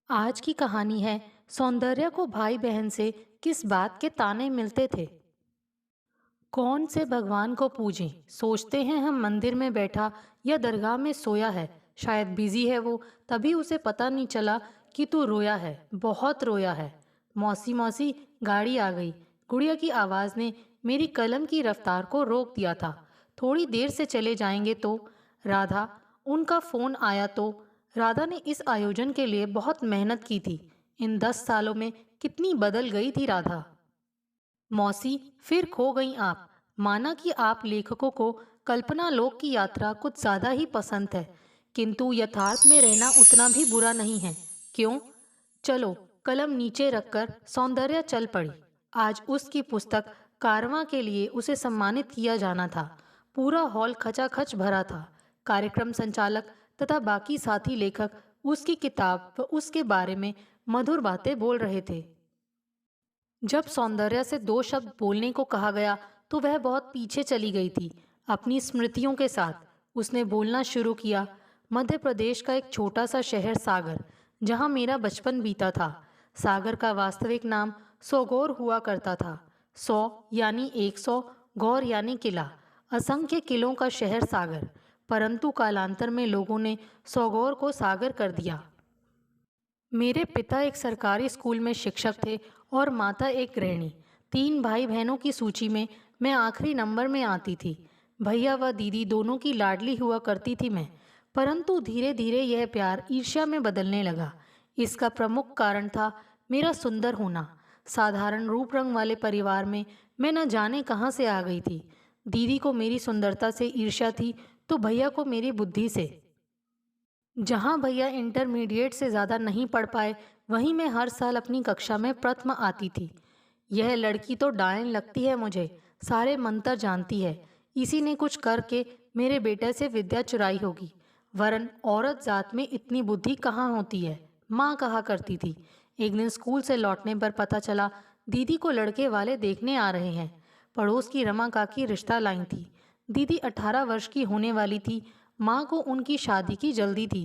आज की कहानी है सौंदर्य को भाई बहन से किस बात के ताने मिलते थे। कौन से भगवान को पूजें, सोचते हैं हम मंदिर में बैठा या दरगाह में सोया है। शायद बिजी है वो, तभी उसे पता नहीं चला कि तू रोया है, बहुत रोया है। मौसी मौसी, गाड़ी आ गई। गुड़िया की आवाज़ ने मेरी कलम की रफ्तार को रोक दिया था। थोड़ी देर से चले जाएंगे तो। राधा, उनका फ़ोन आया तो। राधा ने इस आयोजन के लिए बहुत मेहनत की थी। इन 10 सालों में कितनी बदल गई थी राधा। मौसी, फिर खो गई आप। माना कि आप लेखकों को कल्पना लोक की यात्रा कुछ ज्यादा ही पसंद है, किंतु यथार्थ में रहना उतना भी बुरा नहीं है। क्यों? चलो, कलम नीचे रखकर सौंदर्य चल पड़ी। आज उसकी पुस्तक कारवां के लिए उसे सम्मानित किया जाना था। पूरा हॉल खचाखच भरा था। कार्यक्रम संचालक तथा बाकी साथी लेखक उसकी किताब व उसके बारे में मधुर बातें बोल रहे थे। जब सौंदर्या से 2 शब्द बोलने को कहा गया तो वह बहुत पीछे चली गई थी, अपनी स्मृतियों के साथ। उसने बोलना शुरू किया। मध्य प्रदेश का एक छोटा सा शहर सागर, जहाँ मेरा बचपन बीता था। सागर का वास्तविक नाम सोगोर हुआ करता था। 100 यानी 100, गौर यानी किला। असंख्य किलों का शहर सागर। परंतु कालांतर में लोगों ने सोगोर को सागर कर दिया। मेरे पिता एक सरकारी स्कूल में शिक्षक थे और माता एक गृहिणी। 3 भाई बहनों की सूची में मैं आखिरी नंबर में आती थी। भैया व दीदी दोनों की लाडली हुआ करती थी मैं। परंतु धीरे धीरे यह प्यार ईर्ष्या में बदलने लगा। इसका प्रमुख कारण था मेरा सुंदर होना। साधारण रूप रंग वाले परिवार में मैं न जाने कहाँ से आ गई थी। दीदी को मेरी सुंदरता से ईर्ष्या थी, तो भैया को मेरी बुद्धि से। जहाँ भैया इंटरमीडिएट से ज़्यादा नहीं पढ़ पाए, वहीं मैं हर साल अपनी कक्षा में प्रथम आती थी। यह लड़की तो डायन लगती है मुझे, सारे मंत्र जानती है। इसी ने कुछ करके मेरे बेटे से विद्या चुराई होगी। वरन औरत जात में इतनी बुद्धि कहाँ होती है, माँ कहा करती थी। एक दिन स्कूल से लौटने पर पता चला दीदी को लड़के वाले देखने आ रहे हैं। पड़ोस की रमा काकी रिश्ता लाई थी। दीदी 18 वर्ष की होने वाली थी। माँ को उनकी शादी की जल्दी थी।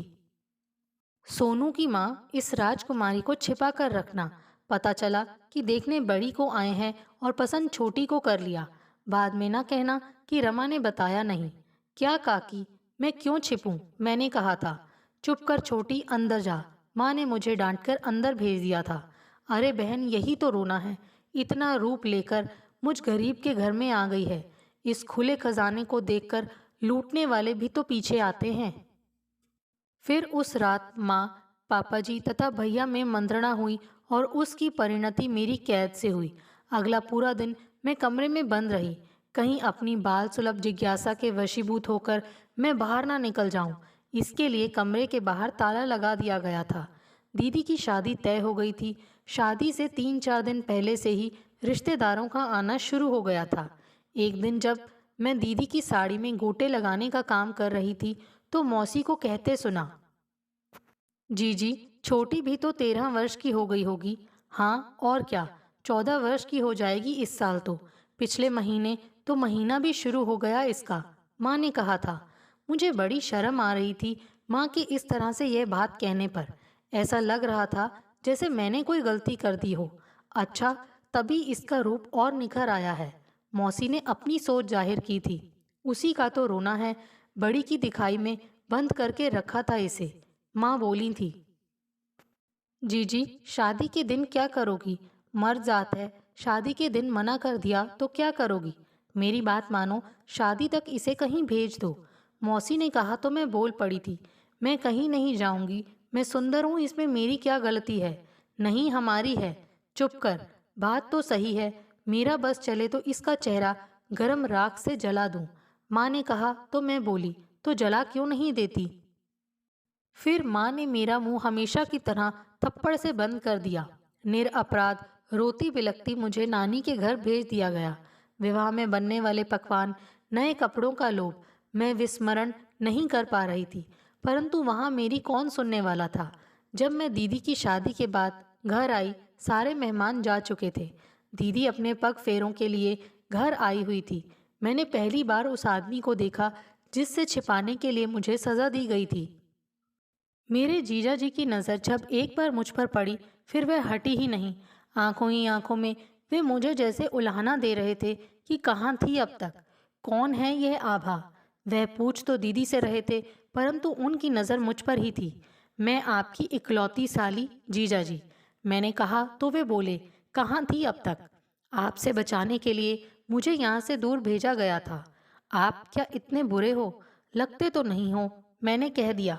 सोनू की माँ, इस राजकुमारी को छिपा कर रखना। पता चला कि देखने बड़ी को आए हैं और पसंद छोटी को कर लिया। बाद में ना कहना कि रमा ने बताया नहीं। क्या काकी, मैं क्यों छिपूं? मैंने कहा था। चुप कर छोटी, अंदर जा। माँ ने मुझे डांटकर अंदर भेज दिया था। अरे बहन, यही तो रोना है। इतना रूप लेकर मुझ गरीब के घर में आ गई है। इस खुले खजाने को देखकर लूटने वाले भी तो पीछे आते हैं। फिर उस रात माँ, पापा जी तथा भैया में मंत्रणा हुई और उसकी परिणति मेरी कैद से हुई। अगला पूरा दिन मैं कमरे में बंद रही, कहीं अपनी बाल सुलभ जिज्ञासा के वशीभूत होकर मैं बाहर ना निकल जाऊं। इसके लिए कमरे के बाहर ताला लगा दिया गया था। दीदी की शादी तय हो गई थी। शादी से 3-4 दिन पहले से ही रिश्तेदारों का आना शुरू हो गया था। एक दिन जब मैं दीदी की साड़ी में गोटे लगाने का काम कर रही थी, तो मौसी को कहते सुना, जीजी, छोटी भी तो 13 वर्ष की हो गई होगी। हाँ और क्या, 14 वर्ष की हो जाएगी इस साल तो। पिछले महीने तो महीना भी शुरू हो गया इसका, माँ ने कहा था। मुझे बड़ी शर्म आ रही थी माँ की इस तरह से यह बात कहने पर। ऐसा लग रहा था जैसे मैंने कोई गलती कर दी हो। अच्छा, तभी इसका रूप और निखर आया है। मौसी ने अपनी सोच जाहिर की थी। उसी का तो रोना है। बड़ी की दिखाई में बंद करके रखा था इसे। माँ बोली थी, जीजी, शादी के दिन क्या करोगी? मर्द जात है, शादी के दिन मना कर दिया तो क्या करोगी? मेरी बात मानो, शादी तक इसे कहीं भेज दो। मौसी ने कहा तो मैं बोल पड़ी थी, मैं कहीं नहीं जाऊंगी। मैं सुंदर हूँ, इसमें मेरी क्या गलती है? नहीं, हमारी है। चुप कर, बात तो सही है। मेरा बस चले तो इसका चेहरा गरम राख से जला दूं। माँ ने कहा तो मैं बोली, तो जला क्यों नहीं देती? फिर माँ ने मेरा मुंह हमेशा की तरह थप्पड़ से बंद कर दिया। निरअपराध रोती बिलखती मुझे नानी के घर भेज दिया गया। विवाह में बनने वाले पकवान, नए कपड़ों का लोभ, मैं विस्मरण नहीं कर पा रही थी। परंतु वहाँ मेरी कौन सुनने वाला था। जब मैं दीदी की शादी के बाद घर आई, सारे मेहमान जा चुके थे। दीदी अपने पग फेरों के लिए घर आई हुई थी। मैंने पहली बार उस आदमी को देखा जिससे छिपाने के लिए मुझे सजा दी गई थी। मेरे जीजा जी की नज़र जब एक बार मुझ पर पड़ी, फिर वह हटी ही नहीं। आंखों ही आंखों में वे मुझे जैसे उलाहना दे रहे थे कि कहाँ थी अब तक। कौन है यह आभा? वह पूछ तो दीदी से रहे थे, परंतु उनकी नज़र मुझ पर ही थी। मैं आपकी इकलौती साली, जीजा जी। मैंने कहा तो वे बोले, कहाँ थी अब तक? आपसे बचाने के लिए मुझे यहाँ से दूर भेजा गया था। आप क्या इतने बुरे हो? लगते तो नहीं हो, मैंने कह दिया।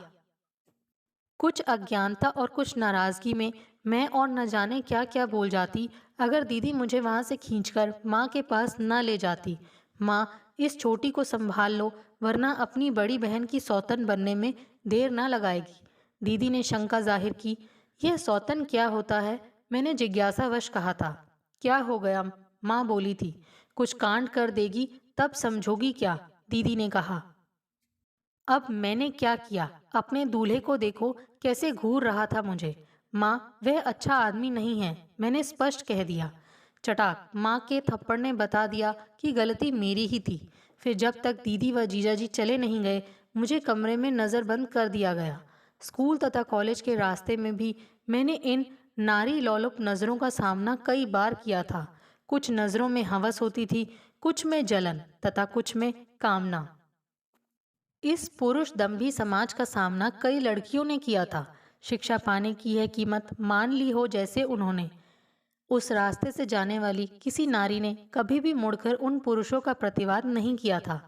कुछ अज्ञानता और कुछ नाराजगी में मैं और न जाने क्या क्या बोल जाती अगर दीदी मुझे वहां से खींचकर माँ के पास न ले जाती। माँ, इस छोटी को संभाल लो, वरना अपनी बड़ी बहन की सौतन बनने में देर न लगाएगी। दीदी ने शंका जाहिर की। यह सौतन क्या होता है? मैंने जिज्ञासावश कहा था। क्या हो गया? माँ बोली थी। कुछ कांड कर देगी तब समझोगी क्या? दीदी ने कहा। अब मैंने क्या किया? अपने दूल्हे को देखो, कैसे घूर रहा था मुझे। माँ, वह अच्छा आदमी नहीं है, मैंने स्पष्ट कह दिया। चटाक, माँ के थप्पड़ ने बता दिया कि गलती मेरी ही थी। फिर जब तक दीदी व जीजाजी चले नहीं गए, मुझे कमरे में नज़रबंद कर दिया गया। स्कूल तथा कॉलेज के रास्ते में भी मैंने इन नारी लोलुप नज़रों का सामना कई बार किया था। कुछ नज़रों में हवस होती थी, कुछ में जलन तथा कुछ में कामना। इस पुरुष दंभी समाज का सामना कई लड़कियों ने किया था। शिक्षा पाने की यह कीमत मान ली हो जैसे उन्होंने। उस रास्ते से जाने वाली किसी नारी ने कभी भी मुड़कर उन पुरुषों का प्रतिवाद नहीं किया था।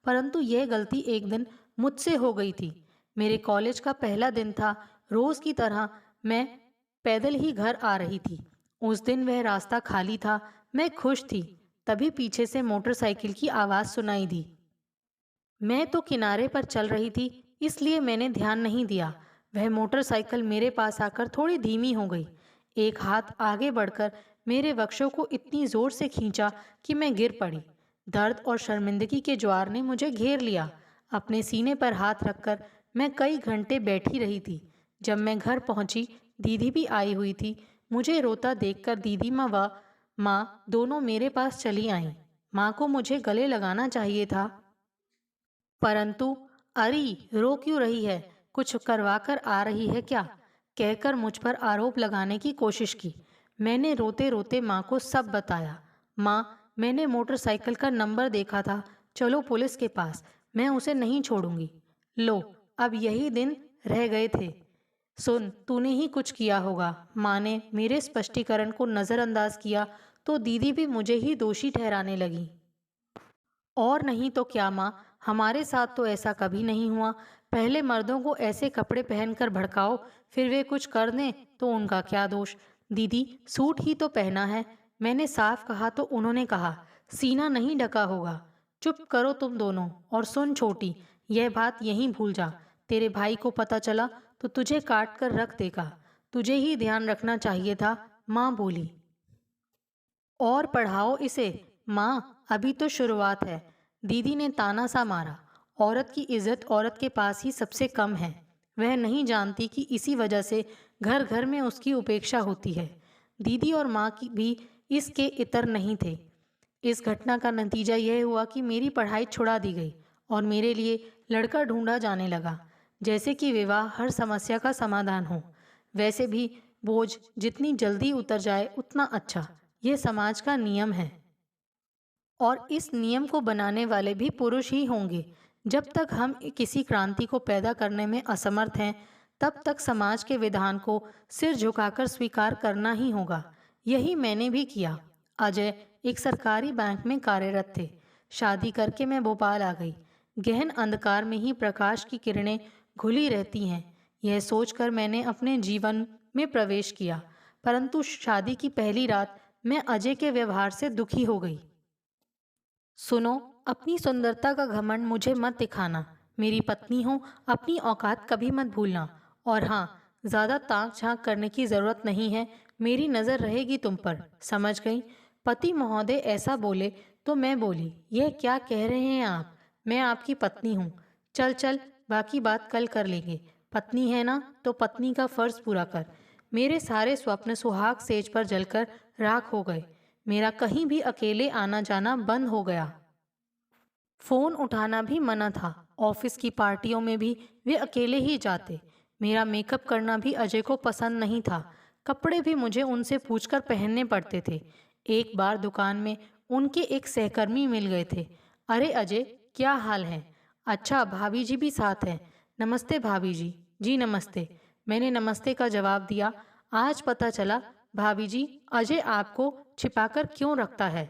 परंतु यह गलती एक दिन मुझसे हो गई थी। मेरे कॉलेज का पहला दिन था। रोज की तरह मैं पैदल ही घर आ रही थी। उस दिन वह रास्ता खाली था। मैं खुश थी। तभी पीछे से मोटरसाइकिल की आवाज़ सुनाई दी। मैं तो किनारे पर चल रही थी, इसलिए मैंने ध्यान नहीं दिया। वह मोटरसाइकिल मेरे पास आकर थोड़ी धीमी हो गई। एक हाथ आगे बढ़कर मेरे वक्षों को इतनी जोर से खींचा कि मैं गिर पड़ी। दर्द और शर्मिंदगी के ज्वार ने मुझे घेर लिया। अपने सीने पर हाथ रखकर मैं कई घंटे बैठी रही थी। जब मैं घर पहुंची, दीदी भी आई हुई थी। मुझे रोता देखकर दीदी माँ व माँ दोनों मेरे पास चली आईं। माँ को मुझे गले लगाना चाहिए था, परंतु अरी, रो क्यों रही है? कुछ करवा कर आ रही है क्या? कहकर मुझ पर आरोप लगाने की कोशिश की। मैंने रोते रोते माँ को सब बताया। माँ, मैंने मोटरसाइकिल का नंबर देखा था। चलो पुलिस के पास, मैं उसे नहीं छोड़ूंगी। लो, अब यही दिन रह गए थे। सुन, तूने ही कुछ किया होगा। माँ ने मेरे स्पष्टीकरण को नज़रअंदाज किया तो दीदी भी मुझे ही दोषी ठहराने लगी। और नहीं तो क्या माँ, हमारे साथ तो ऐसा कभी नहीं हुआ। पहले मर्दों को ऐसे कपड़े पहनकर भड़काओ, फिर वे कुछ कर दें तो उनका क्या दोष? दीदी, सूट ही तो पहना है। मैंने साफ कहा तो उन्होंने कहा, सीना नहीं ढका होगा। चुप करो तुम दोनों। और सुन छोटी, यह बात यहीं भूल जा। तेरे भाई को पता चला तो तुझे काट कर रख देगा। तुझे ही ध्यान रखना चाहिए था। माँ बोली। और पढ़ाओ इसे। माँ, अभी तो शुरुआत है। दीदी ने ताना सा मारा। औरत की इज्जत औरत के पास ही सबसे कम है। वह नहीं जानती कि इसी वजह से घर घर में उसकी उपेक्षा होती है। दीदी और माँ की भी इसके इतर नहीं थे। इस घटना का नतीजा यह हुआ कि मेरी पढ़ाई छुड़ा दी गई और मेरे लिए लड़का ढूंढा जाने लगा। जैसे कि विवाह हर समस्या का समाधान हो। वैसे भी बोझ जितनी जल्दी उतर जाए उतना अच्छा। यह समाज का नियम है और इस नियम को बनाने वाले भी पुरुष ही होंगे। जब तक हम किसी क्रांति को पैदा करने में असमर्थ हैं, तब तक समाज के विधान को सिर झुकाकर स्वीकार करना ही होगा। यही मैंने भी किया। अजय एक सरकारी बैंक में कार्यरत थे। शादी करके मैं भोपाल आ गई। गहन अंधकार में ही प्रकाश की किरणें घुली रहती हैं, यह सोचकर मैंने अपने जीवन में प्रवेश किया। परंतु शादी की पहली रात मैं अजय के व्यवहार से दुखी हो गई। सुनो, अपनी सुंदरता का घमंड मुझे मत दिखाना। मेरी पत्नी हो, अपनी औकात कभी मत भूलना। और हाँ, ज्यादा ताक झांक करने की जरूरत नहीं है। मेरी नजर रहेगी तुम पर, समझ गई? पति महोदय ऐसा बोले तो मैं बोली, यह क्या कह रहे हैं आप? मैं आपकी पत्नी हूँ। चल चल, बाकी बात कल कर लेंगे। पत्नी है ना, तो पत्नी का फर्ज पूरा कर। मेरे सारे स्वप्न सुहाग सेज पर जलकर राख हो गए। मेरा कहीं भी अकेले आना जाना बंद हो गया। फोन उठाना भी मना था। ऑफिस की पार्टियों में भी वे अकेले ही जाते। मेरा मेकअप करना भी अजय को पसंद नहीं था। कपड़े भी मुझे उनसे पूछकर पहनने पड़ते थे। एक बार दुकान में उनके एक सहकर्मी मिल गए थे। अरे अजय, क्या हाल है? अच्छा, भाभी जी भी साथ हैं। नमस्ते भाभी जी। जी नमस्ते। मैंने नमस्ते का जवाब दिया। आज पता चला भाभी जी, अजय आपको छिपाकर क्यों रखता है।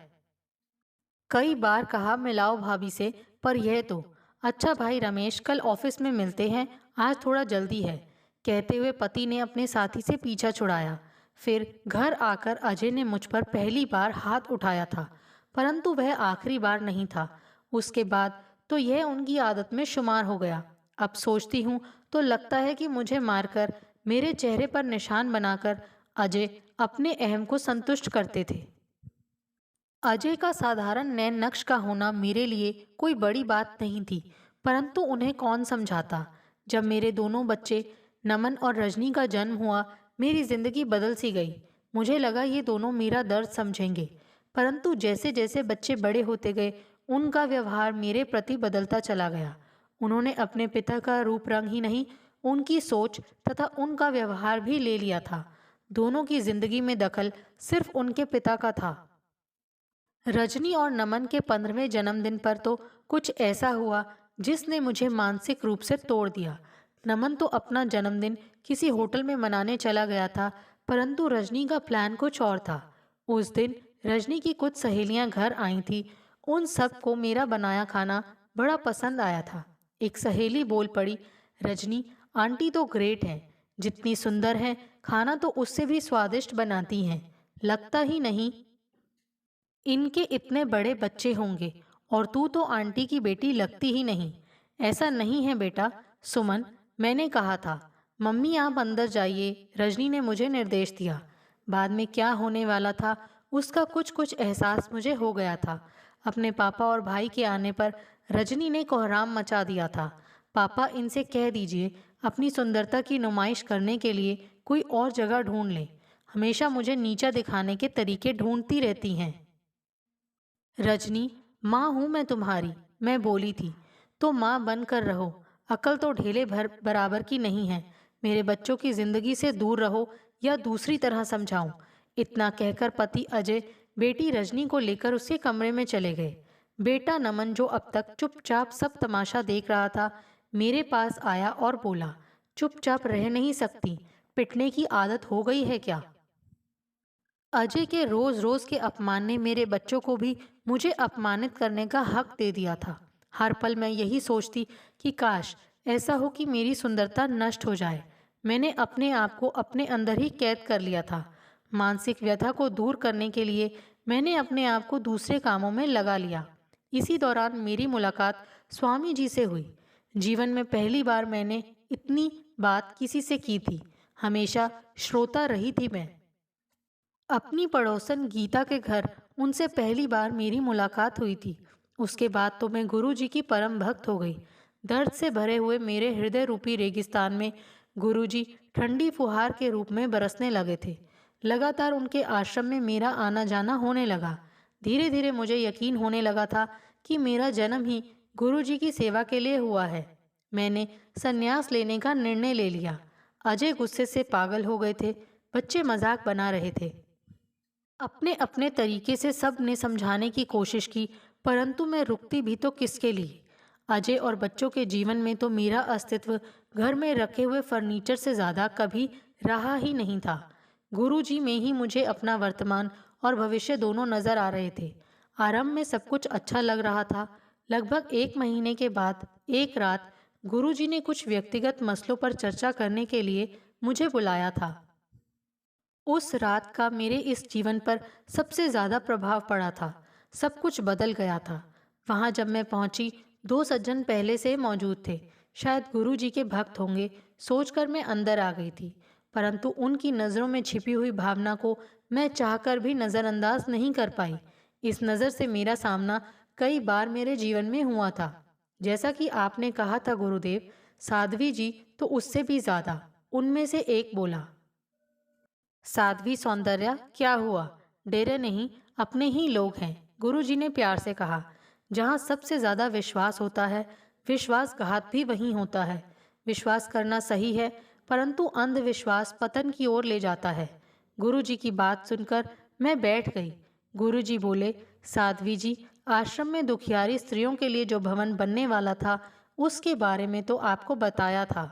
कई बार कहा मिलाओ भाभी से, पर यह तो। अच्छा भाई रमेश, कल ऑफिस में मिलते हैं, आज थोड़ा जल्दी है, कहते हुए पति ने अपने साथी से पीछा छुड़ाया। फिर घर आकर अजय ने मुझ पर पहली बार हाथ उठाया था, परंतु वह आखिरी बार नहीं था। उसके बाद तो यह उनकी आदत में शुमार हो गया। अब सोचती हूँ तो लगता है कि मुझे मारकर, मेरे चेहरे पर निशान बनाकर अजय अपने अहम को संतुष्ट करते थे। अजय का साधारण नैन नक्श का होना मेरे लिए कोई बड़ी बात नहीं थी, परंतु उन्हें कौन समझाता। जब मेरे दोनों बच्चे नमन और रजनी का जन्म हुआ, मेरी जिंदगी बदल सी गई। मुझे लगा ये दोनों मेरा दर्द समझेंगे, परंतु जैसे जैसे बच्चे बड़े होते गए, उनका व्यवहार मेरे प्रति बदलता चला गया। उन्होंने अपने पिता का रूप रंग ही नहीं, उनकी सोच तथा उनका व्यवहार भी ले लिया था। दोनों की जिंदगी में दखल सिर्फ उनके पिता का था। रजनी और नमन के 15वें जन्मदिन पर तो कुछ ऐसा हुआ जिसने मुझे मानसिक रूप से तोड़ दिया। नमन तो अपना जन्मदिन किसी होटल में मनाने चला गया था, परंतु रजनी का प्लान कुछ और था। उस दिन रजनी की कुछ सहेलियां घर आई थी। उन सब को मेरा बनाया खाना बड़ा पसंद आया था। एक सहेली बोल पड़ी, रजनी आंटी तो ग्रेट हैं, जितनी सुंदर हैं खाना तो उससे भी स्वादिष्ट बनाती हैं। लगता ही नहीं इनके इतने बड़े बच्चे होंगे, और तू तो आंटी की बेटी लगती ही नहीं। ऐसा नहीं है बेटा, सुमन, मैंने कहा था। मम्मी आप अंदर जाइए, रजनी ने मुझे निर्देश दिया। बाद में क्या होने वाला था उसका कुछ कुछ एहसास मुझे हो गया था। अपने पापा और भाई के आने पर रजनी ने कोहराम मचा दिया था। पापा, इनसे कह दीजिए अपनी सुंदरता की नुमाइश करने के लिए कोई और जगह ढूंढ लें। हमेशा मुझे नीचा दिखाने के तरीके ढूंढती रहती हैं। रजनी, माँ हूँ मैं तुम्हारी, मैं बोली थी। तो माँ बन कर रहो, अकल तो ढेले भर बराबर की नहीं है। मेरे बच्चों की जिंदगी से दूर रहो, या दूसरी तरह समझाऊं। इतना कहकर पति अजय बेटी रजनी को लेकर उसके कमरे में चले गए। बेटा नमन, जो अब तक चुपचाप सब तमाशा देख रहा था, मेरे पास आया और बोला, चुपचाप रह नहीं सकती, पिटने की आदत हो गई है क्या? अजय के रोज रोज के अपमान ने मेरे बच्चों को भी मुझे अपमानित करने का हक दे दिया था। हर पल मैं यही सोचती कि काश ऐसा हो कि मेरी सुंदरता नष्ट हो जाए। मैंने अपने आप को अपने अंदर ही कैद कर लिया था। मानसिक व्यथा को दूर करने के लिए मैंने अपने आप को दूसरे कामों में लगा लिया। इसी दौरान मेरी मुलाकात स्वामी जी से हुई। जीवन में पहली बार मैंने इतनी बात किसी से की थी। हमेशा श्रोता रही थी मैं। अपनी पड़ोसन गीता के घर उनसे पहली बार मेरी मुलाकात हुई थी। उसके बाद तो मैं गुरु जी की परम भक्त हो गई। दर्द से भरे हुए मेरे हृदय रूपी रेगिस्तान में गुरु जी ठंडी फुहार के रूप में बरसने लगे थे। लगातार उनके आश्रम में मेरा आना जाना होने लगा। धीरे धीरे मुझे यकीन होने लगा था कि मेरा जन्म ही गुरु जी की सेवा के लिए हुआ है। मैंने संन्यास लेने का निर्णय ले लिया। अजय गुस्से से पागल हो गए थे। बच्चे मजाक बना रहे थे। अपने अपने तरीके से सब ने समझाने की कोशिश की, परंतु मैं रुकती भी तो किसके लिए। अजय और बच्चों के जीवन में तो मेरा अस्तित्व घर में रखे हुए फर्नीचर से ज़्यादा कभी रहा ही नहीं था। गुरुजी में ही मुझे अपना वर्तमान और भविष्य दोनों नजर आ रहे थे। आरंभ में सब कुछ अच्छा लग रहा था। लगभग 1 महीने के बाद एक रात गुरुजी ने कुछ व्यक्तिगत मसलों पर चर्चा करने के लिए मुझे बुलाया था। उस रात का मेरे इस जीवन पर सबसे ज्यादा प्रभाव पड़ा था। सब कुछ बदल गया था। वहां जब मैं पहुंची, 2 सज्जन पहले से मौजूद थे। शायद गुरु जी के भक्त होंगे, सोचकर मैं अंदर आ गई थी। परंतु उनकी नज़रों में छिपी हुई भावना को मैं चाहकर भी नज़रअंदाज नहीं कर पाई। इस नज़र से मेरा सामना कई बार मेरे जीवन में हुआ था। जैसा कि आपने कहा था गुरुदेव, साध्वी जी तो उससे भी ज्यादा। उनमें से एक बोला। साध्वी सौंदर्या, क्या हुआ? डेरे नहीं, अपने ही लोग हैं, गुरुजी ने प्यार से कहा। जहाँ सबसे ज्यादा विश्वास होता है, विश्वासघात भी वहीं होता है। विश्वास करना सही है, परंतु अंधविश्वास पतन की ओर ले जाता है। गुरुजी की बात सुनकर मैं बैठ गई। गुरुजी बोले, साध्वी जी, आश्रम में दुखियारी स्त्रियों के लिए जो भवन बनने वाला था, उसके बारे में तो आपको बताया था।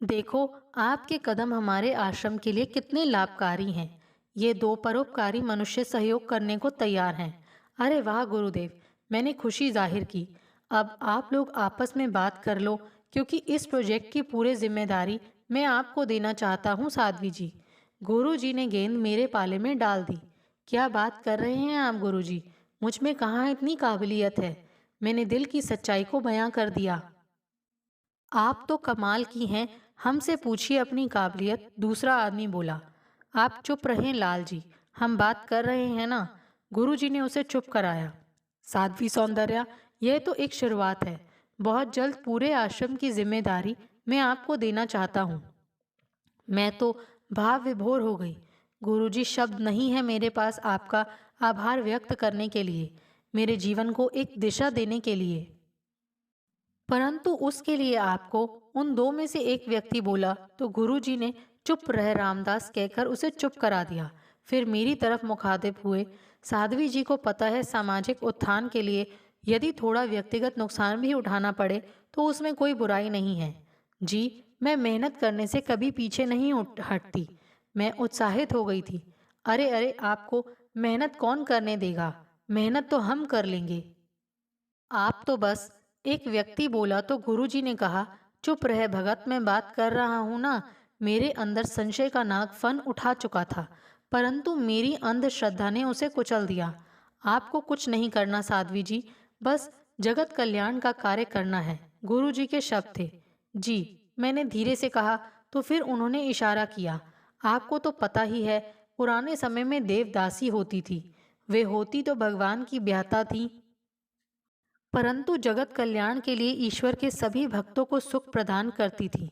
देखो, आपके कदम हमारे आश्रम के लिए कितने लाभकारी हैं। ये दो परोपकारी मनुष्य सहयोग करने को तैयार हैं। अरे वाह गुरुदेव, मैंने खुशी जाहिर की। अब आप लोग आपस में बात कर लो, क्योंकि इस प्रोजेक्ट की पूरी जिम्मेदारी मैं आपको देना चाहता हूँ साध्वी जी। गुरुजी ने गेंद मेरे पाले में डाल दी। क्या बात कर रहे हैं आप गुरुजी? मुझ में कहाँ इतनी काबिलियत है? मैंने दिल की सच्चाई को बयां कर दिया। आप तो कमाल की हैं, हमसे पूछिए अपनी काबिलियत, दूसरा आदमी बोला। आप चुप रहें लाल जी, हम बात कर रहे हैं ना। गुरुजी ने उसे चुप कराया। साध्वी सौंदर्या, यह तो एक शुरुआत है। बहुत जल्द पूरे आश्रम की जिम्मेदारी मैं आपको देना चाहता हूँ। मैं तो भाव विभोर हो गई। गुरुजी, शब्द नहीं है मेरे पास आपका आभार व्यक्त करने के लिए, मेरे जीवन को एक दिशा देने के लिए। परंतु उसके लिए आपको उन दो में से एक व्यक्ति बोला तो गुरुजी ने चुप रह रामदास कहकर उसे चुप करा दिया। फिर मेरी तरफ मुखातिब हुए, साध्वी जी को पता है सामाजिक उत्थान के लिए यदि थोड़ा व्यक्तिगत नुकसान भी उठाना पड़े तो उसमें कोई बुराई नहीं है। जी, मैं मेहनत करने से कभी पीछे नहीं हटती। मैं उत्साहित हो गई थी। अरे अरे, आपको मेहनत कौन करने देगा? मेहनत तो हम कर लेंगे। आप तो बस, एक व्यक्ति बोला तो गुरुजी ने कहा, चुप रह भगत, मैं बात कर रहा हूं ना। मेरे अंदर संशय का नाग फन उठा चुका था, परंतु मेरी अंधश्रद्धा ने उसे कुचल दिया। आपको कुछ नहीं करना साध्वी जी, बस जगत कल्याण का कार्य करना है। गुरुजी के शब्द थे। जी, मैंने धीरे से कहा। तो फिर उन्होंने इशारा किया। आपको तो पता ही है, पुराने समय में देवदासी होती थी। वे होती तो भगवान की ब्याहता थी, परंतु जगत कल्याण के लिए ईश्वर के सभी भक्तों को सुख प्रदान करती थी।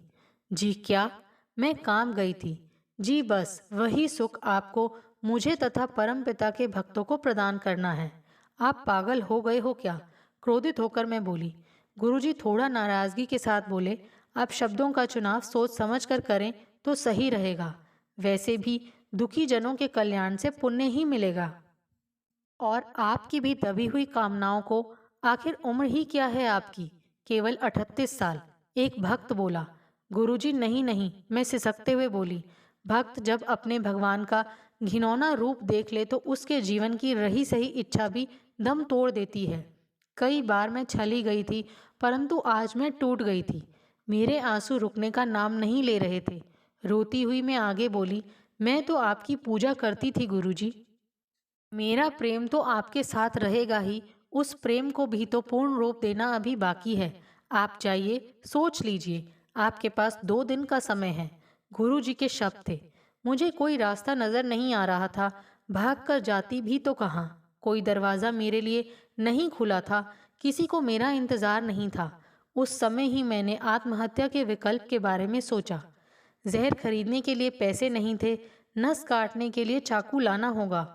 जी क्या? मैं काम गई थी। जी बस वही सुख आपको, मुझे तथा परमपिता के भक्तों को प्रदान करना है। आप पागल हो गए हो क्या? क्रोधित होकर मैं बोली। गुरुजी थोड़ा नाराजगी के साथ बोले, आप शब्दों का चुनाव सोच समझ कर करें तो सही रहेगा। वैसे भी दुखी जनों के कल्याण से पुण्य ही मिलेगा। और आपकी भी दबी हुई कामनाओं को, आखिर उम्र ही क्या है आपकी? केवल 38 साल। एक भक्त बोला। गुरुजी, नहीं नहीं, मैं सिसकते हुए बोली। भक्त जब अपने भगवान का घिनौना रूप देख ले तो उसके जीवन की रही सही इच्छा भी दम तोड़ देती है। कई बार मैं छली गई थी, परंतु आज मैं टूट गई थी। मेरे आंसू रुकने का नाम नहीं ले रहे थे। रोती हुई मैं आगे बोली, मैं तो आपकी पूजा करती थी गुरुजी। मेरा प्रेम तो आपके साथ रहेगा ही, उस प्रेम को भी तो पूर्ण रूप देना अभी बाकी है। आप जाइए, सोच लीजिए, आपके पास 2 दिन का समय है। गुरुजी के शब्द थे। मुझे कोई रास्ता नजर नहीं आ रहा था। भाग कर जाती भी तो कहाँ? कोई दरवाज़ा मेरे लिए नहीं खुला था, किसी को मेरा इंतज़ार नहीं था। उस समय ही मैंने आत्महत्या के विकल्प के बारे में सोचा। जहर खरीदने के लिए पैसे नहीं थे, नस काटने के लिए चाकू लाना होगा।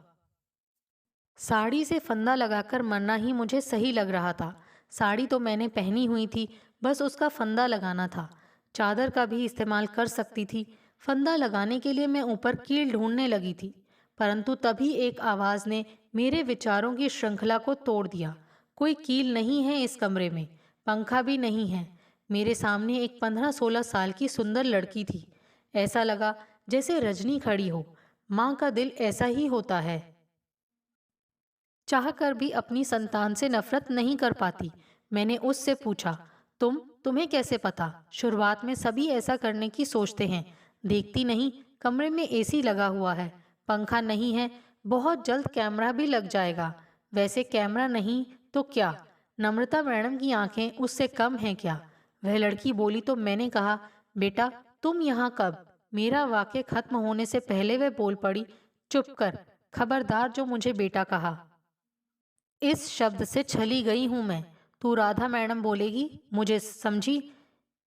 साड़ी से फंदा लगाकर मरना ही मुझे सही लग रहा था। साड़ी तो मैंने पहनी हुई थी, बस उसका फंदा लगाना था। चादर का भी इस्तेमाल कर सकती थी। फंदा लगाने के लिए मैं ऊपर कील ढूंढने लगी थी, परंतु तभी एक आवाज़ ने मेरे विचारों की श्रृंखला को तोड़ दिया। कोई कील नहीं है इस कमरे में, पंखा भी नहीं है। मेरे सामने एक 15-16 साल की सुंदर लड़की थी। ऐसा लगा जैसे रजनी खड़ी हो। माँ का दिल ऐसा ही होता है, चाहकर भी अपनी संतान से नफरत नहीं कर पाती। मैंने उससे पूछा, तुम्हें कैसे पता? शुरुआत में सभी ऐसा करने की सोचते हैं। देखती नहीं, कमरे में एसी लगा हुआ है, पंखा नहीं है, बहुत जल्द कैमरा भी लग जाएगा। वैसे कैमरा नहीं तो क्या, नम्रता मैडम की आंखें उससे कम हैं क्या? वह लड़की बोली तो मैंने कहा, बेटा तुम यहाँ कब? मेरा वाक्य खत्म होने से पहले वह बोल पड़ी, चुप कर, खबरदार जो मुझे बेटा कहा। इस शब्द से छली गई हूं मैं। तू राधा मैडम बोलेगी, मुझे समझी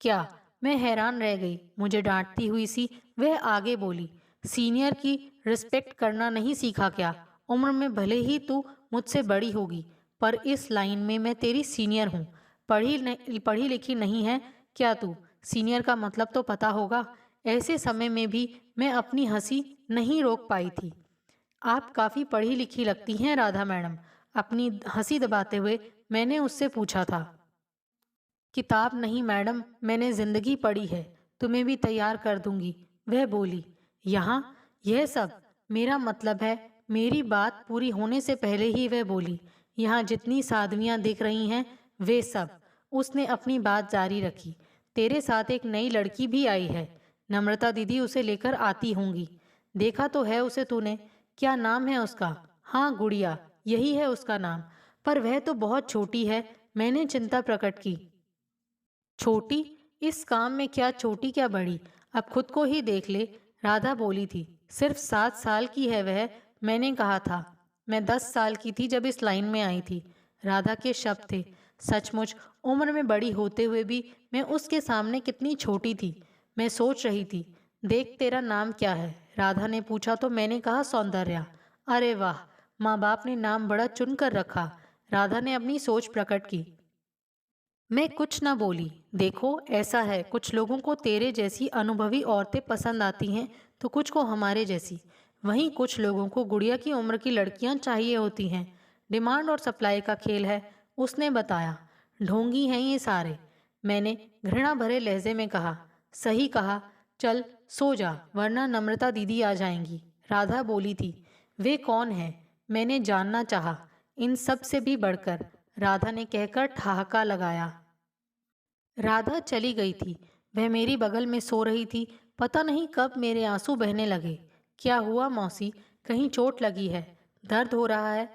क्या? मैं हैरान रह गई। मुझे डांटती हुई सी वह आगे बोली, सीनियर की रिस्पेक्ट करना नहीं सीखा क्या? उम्र में भले ही तू मुझसे बड़ी होगी, पर इस लाइन में मैं तेरी सीनियर हूँ। पढ़ी लिखी नहीं है क्या तू? सीनियर का मतलब तो पता होगा। ऐसे समय में भी मैं अपनी हंसी नहीं रोक पाई थी। आप काफ़ी पढ़ी लिखी लगती हैं राधा मैडम। अपनी हंसी दबाते हुए मैंने उससे पूछा था। किताब नहीं मैडम, मैंने जिंदगी पढ़ी है। तुम्हें भी तैयार कर दूंगी, वह बोली। यहाँ यह सब? मेरा मतलब है, मेरी बात पूरी होने से पहले ही वह बोली, यहाँ जितनी साध्वियाँ दिख रही हैं वे सब। उसने अपनी बात जारी रखी। तेरे साथ एक नई लड़की भी आई है। नम्रता दीदी उसे लेकर आती होंगी। देखा तो है उसे तूने। क्या नाम है उसका? हाँ गुड़िया, यही है उसका नाम। पर वह तो बहुत छोटी है। मैंने चिंता प्रकट की। छोटी? इस काम में क्या छोटी क्या बड़ी, अब खुद को ही देख ले। राधा बोली थी। सिर्फ 7 साल की है वह। मैंने कहा था। मैं 10 साल की थी जब इस लाइन में आई थी। राधा के शब्द थे। सचमुच उम्र में बड़ी होते हुए भी मैं उसके सामने कितनी छोटी थी। मैं सोच रही थी। देख तेरा नाम क्या है? राधा ने पूछा तो मैंने कहा सौंदर्या। अरे वाह, माँ बाप ने नाम बड़ा चुन कर रखा। राधा ने अपनी सोच प्रकट की। मैं कुछ न बोली। देखो ऐसा है, कुछ लोगों को तेरे जैसी अनुभवी औरतें पसंद आती हैं तो कुछ को हमारे जैसी। वहीं कुछ लोगों को गुड़िया की उम्र की लड़कियां चाहिए होती हैं। डिमांड और सप्लाई का खेल है, उसने बताया। ढोंगी हैं ये सारे, मैंने घृणा भरे लहजे में कहा। सही कहा। चल सो जा, वरना नम्रता दीदी आ जाएंगी। राधा बोली थी। वे कौन है? मैंने जानना चाहा। इन सब से भी बढ़कर, राधा ने कहकर ठहाका लगाया। राधा चली गई थी। वह मेरी बगल में सो रही थी। पता नहीं कब मेरे आंसू बहने लगे। क्या हुआ मौसी? कहीं चोट लगी है? दर्द हो रहा है?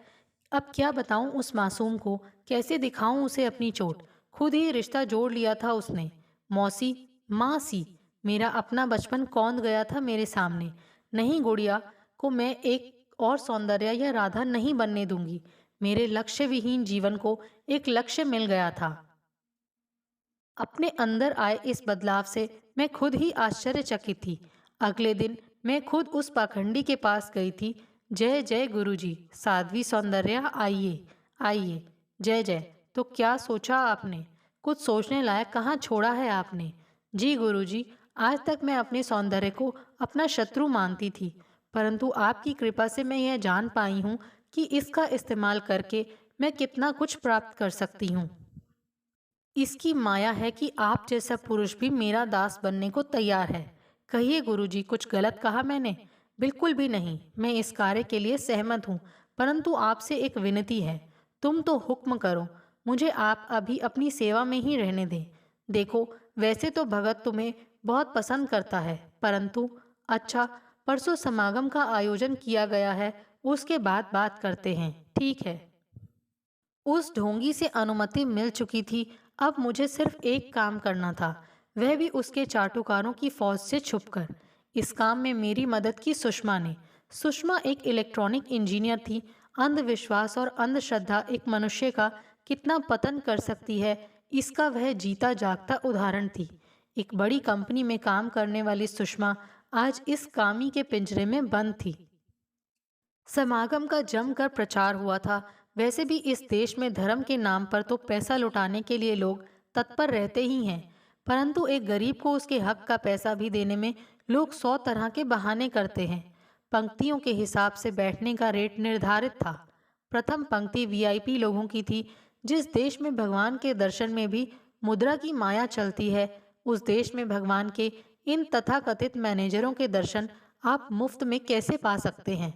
अब क्या बताऊं उस मासूम को, कैसे दिखाऊं उसे अपनी चोट? खुद ही रिश्ता जोड़ लिया था उसने। मौसी, माँ सी। मेरा अपना बचपन कौंध गया था मेरे सामने। नहीं, गुड़िया को मैं एक और सौंदर्या या राधा नहीं बनने दूंगी। मेरे लक्ष्य विहीन जीवन को एक लक्ष्य मिल गया था। अपने अंदर आए इस बदलाव से मैं खुद ही आश्चर्यचकित थी। अगले दिन मैं खुद उस पाखंडी के पास गई थी। जय जय गुरुजी, साध्वी सौंदर्या आइए आइए। जय जय। तो क्या सोचा आपने? कुछ सोचने लायक कहाँ छोड़ा है आपने? जी गुरुजी, आज तक मैं अपने सौंदर्य को अपना शत्रु मानती थी, परंतु आपकी कृपा से मैं यह जान पाई हूँ कि इसका इस्तेमाल करके मैं कितना कुछ प्राप्त कर सकती हूँ। इसकी माया है कि आप जैसा पुरुष भी मेरा दास बनने को तैयार है। कहिए गुरुजी, कुछ गलत कहा मैंने? बिल्कुल भी नहीं, मैं इस कार्य के लिए सहमत हूँ, परंतु आपसे एक विनती है। तुम तो हुक्म करो, मुझे आप अभी अपनी सेवा में ही रहने दें। देखो, वैसे तो भगत तुम्हें बहुत पसंद करता है, परंतु अच्छा, परसों समागम का आयोजन किया गया है, उसके बाद बात करते हैं, ठीक है? उस ढोंगी से अनुमति मिल चुकी थी। अब मुझे सिर्फ एक काम करना था, वह भी उसके चाटुकारों की फौज से छुपकर। इस काम में मेरी मदद की सुषमा ने। सुषमा एक इलेक्ट्रॉनिक इंजीनियर थी। अंधविश्वास और अंधश्रद्धा एक मनुष्य का कितना पतन कर सकती है, इसका वह जीता जागता उदाहरण थी। एक बड़ी कंपनी में काम करने वाली सुषमा आज इस कामी के पिंजरे में बंद थी। समागम का जमकर प्रचार हुआ था। वैसे भी इस देश में धर्म के नाम पर तो पैसा लुटाने के लिए लोग तत्पर रहते ही हैं, परंतु एक गरीब को उसके हक का पैसा भी देने में लोग 100 तरह के बहाने करते हैं। पंक्तियों के हिसाब से बैठने का रेट निर्धारित था। प्रथम पंक्ति वीआईपी लोगों की थी। जिस देश में भगवान के दर्शन में भी मुद्रा की माया चलती है, उस देश में भगवान के इन तथाकथित मैनेजरों के दर्शन आप मुफ्त में कैसे पा सकते हैं?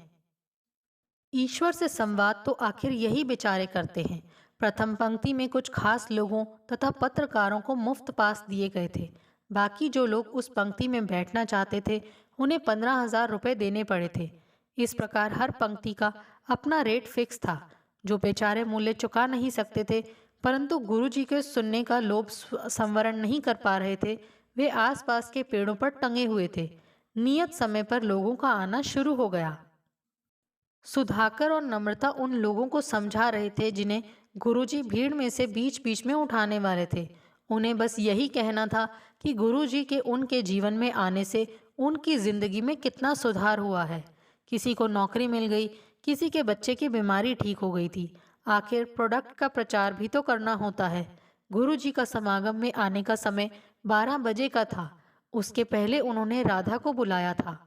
ईश्वर से संवाद तो आखिर यही बेचारे करते हैं। प्रथम पंक्ति में कुछ खास लोगों तथा पत्रकारों को मुफ्त पास दिए गए थे। बाकी जो लोग उस पंक्ति में बैठना चाहते थे, उन्हें 15,000 रुपये देने पड़े थे। इस प्रकार हर पंक्ति का अपना रेट फिक्स था। जो बेचारे मूल्य चुका नहीं सकते थे, परंतु गुरु जी के सुनने का लोभ संवरण नहीं कर पा रहे थे, वे आसपास के पेड़ों पर टंगे हुए थे। नियत समय पर लोगों का आना शुरू हो गया। सुधाकर और नम्रता उन लोगों को समझा रहे थे जिन्हें गुरुजी भीड़ में से बीच बीच में उठाने वाले थे। उन्हें बस यही कहना था कि गुरुजी के उनके जीवन में आने से उनकी जिंदगी में कितना सुधार हुआ है। किसी को नौकरी मिल गई, किसी के बच्चे की बीमारी ठीक हो गई थी। आखिर प्रोडक्ट का प्रचार भी तो करना होता है। गुरुजी का समागम में आने का समय 12 बजे का था। उसके पहले उन्होंने राधा को बुलाया था।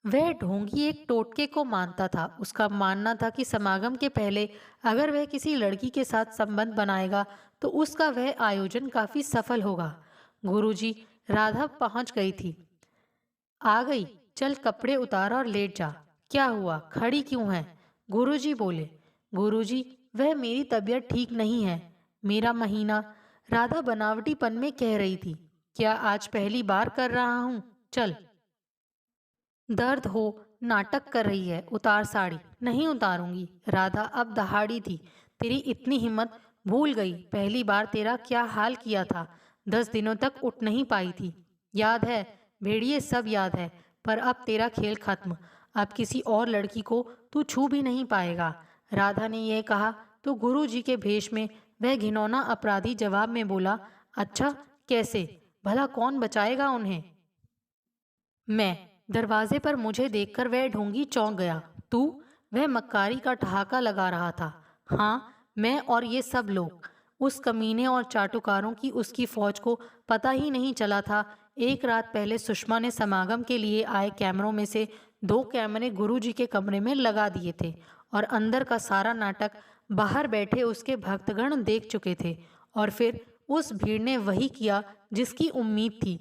वह ढोंगी एक टोटके को मानता था। उसका मानना था कि समागम के पहले अगर वह किसी लड़की के साथ संबंध बनाएगा तो उसका वह आयोजन काफी सफल होगा। गुरुजी, राधा पहुंच गई थी। आ गई, चल कपड़े उतार और लेट जा। क्या हुआ, खड़ी क्यों है? गुरुजी बोले। गुरुजी, वह मेरी तबीयत ठीक नहीं है। मेरा महीना, राधा बनावटीपन में कह रही थी। क्या आज पहली बार कर रहा हूँ? चल। दर्द हो, नाटक कर रही है, उतार साड़ी। नहीं उतारूंगी। राधा अब दहाड़ी थी। तेरी इतनी हिम्मत, भूल गई पहली बार तेरा क्या हाल किया था। 10 दिनों तक उठ नहीं पाई थी। याद है भेड़िए, सब याद है। पर अब तेरा खेल खत्म। अब किसी और लड़की को तू छू भी नहीं पाएगा। राधा ने यह कहा तो गुरु जी के भेष में वह घिनौना अपराधी जवाब में बोला, अच्छा, कैसे? भला कौन बचाएगा उन्हें? मैं। दरवाजे पर मुझे देखकर वह ढोंगी चौंक गया। तू? वह मक्कारी का ठहाका लगा रहा था। हाँ, मैं और ये सब लोग। उस कमीने और चाटुकारों की उसकी फौज को पता ही नहीं चला था। एक रात पहले सुषमा ने समागम के लिए आए कैमरों में से 2 कैमरे गुरुजी के कमरे में लगा दिए थे और अंदर का सारा नाटक बाहर बैठे उसके भक्तगण देख चुके थे। और फिर उस भीड़ ने वही किया जिसकी उम्मीद थी।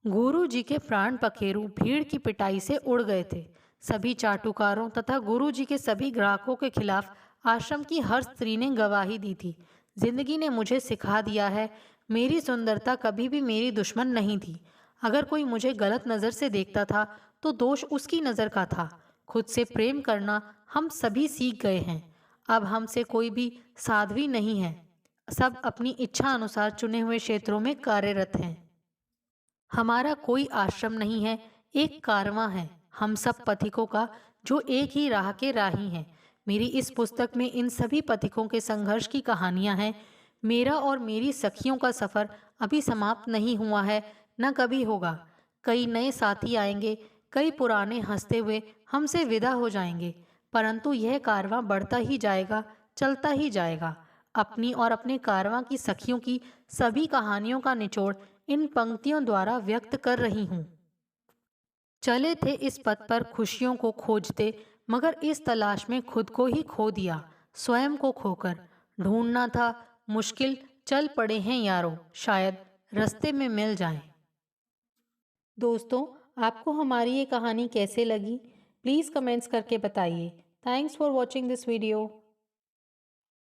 गुरु जी के प्राण पखेरु भीड़ की पिटाई से उड़ गए थे। सभी चाटुकारों तथा गुरु जी के सभी ग्राहकों के खिलाफ आश्रम की हर स्त्री ने गवाही दी थी। जिंदगी ने मुझे सिखा दिया है, मेरी सुंदरता कभी भी मेरी दुश्मन नहीं थी। अगर कोई मुझे गलत नज़र से देखता था तो दोष उसकी नज़र का था। खुद से प्रेम करना हम सभी सीख गए हैं। अब हमसे कोई भी साध्वी नहीं है। सब अपनी इच्छा अनुसार चुने हुए क्षेत्रों में कार्यरत हैं। हमारा कोई आश्रम नहीं है, एक कारवां है हम सब पथिकों का, जो एक ही राह के राही हैं। मेरी इस पुस्तक में इन सभी पथिकों के संघर्ष की कहानियां हैं। मेरा और मेरी सखियों का सफ़र अभी समाप्त नहीं हुआ है, न कभी होगा। कई नए साथी आएंगे, कई पुराने हंसते हुए हमसे विदा हो जाएंगे, परंतु यह कारवां बढ़ता ही जाएगा, चलता ही जाएगा। अपनी और अपने कारवां की सखियों की सभी कहानियों का निचोड़ इन पंक्तियों द्वारा व्यक्त कर रही हूँ। चले थे इस पथ पर खुशियों को खोजते, मगर इस तलाश में खुद को ही खो दिया, स्वयं को खोकर। ढूंढना था मुश्किल, चल पड़े हैं यारों, शायद रास्ते में मिल जाएं। दोस्तों, आपको हमारी ये कहानी कैसे लगी? प्लीज़ कमेंट्स करके बताइए। Thanks for watching this video.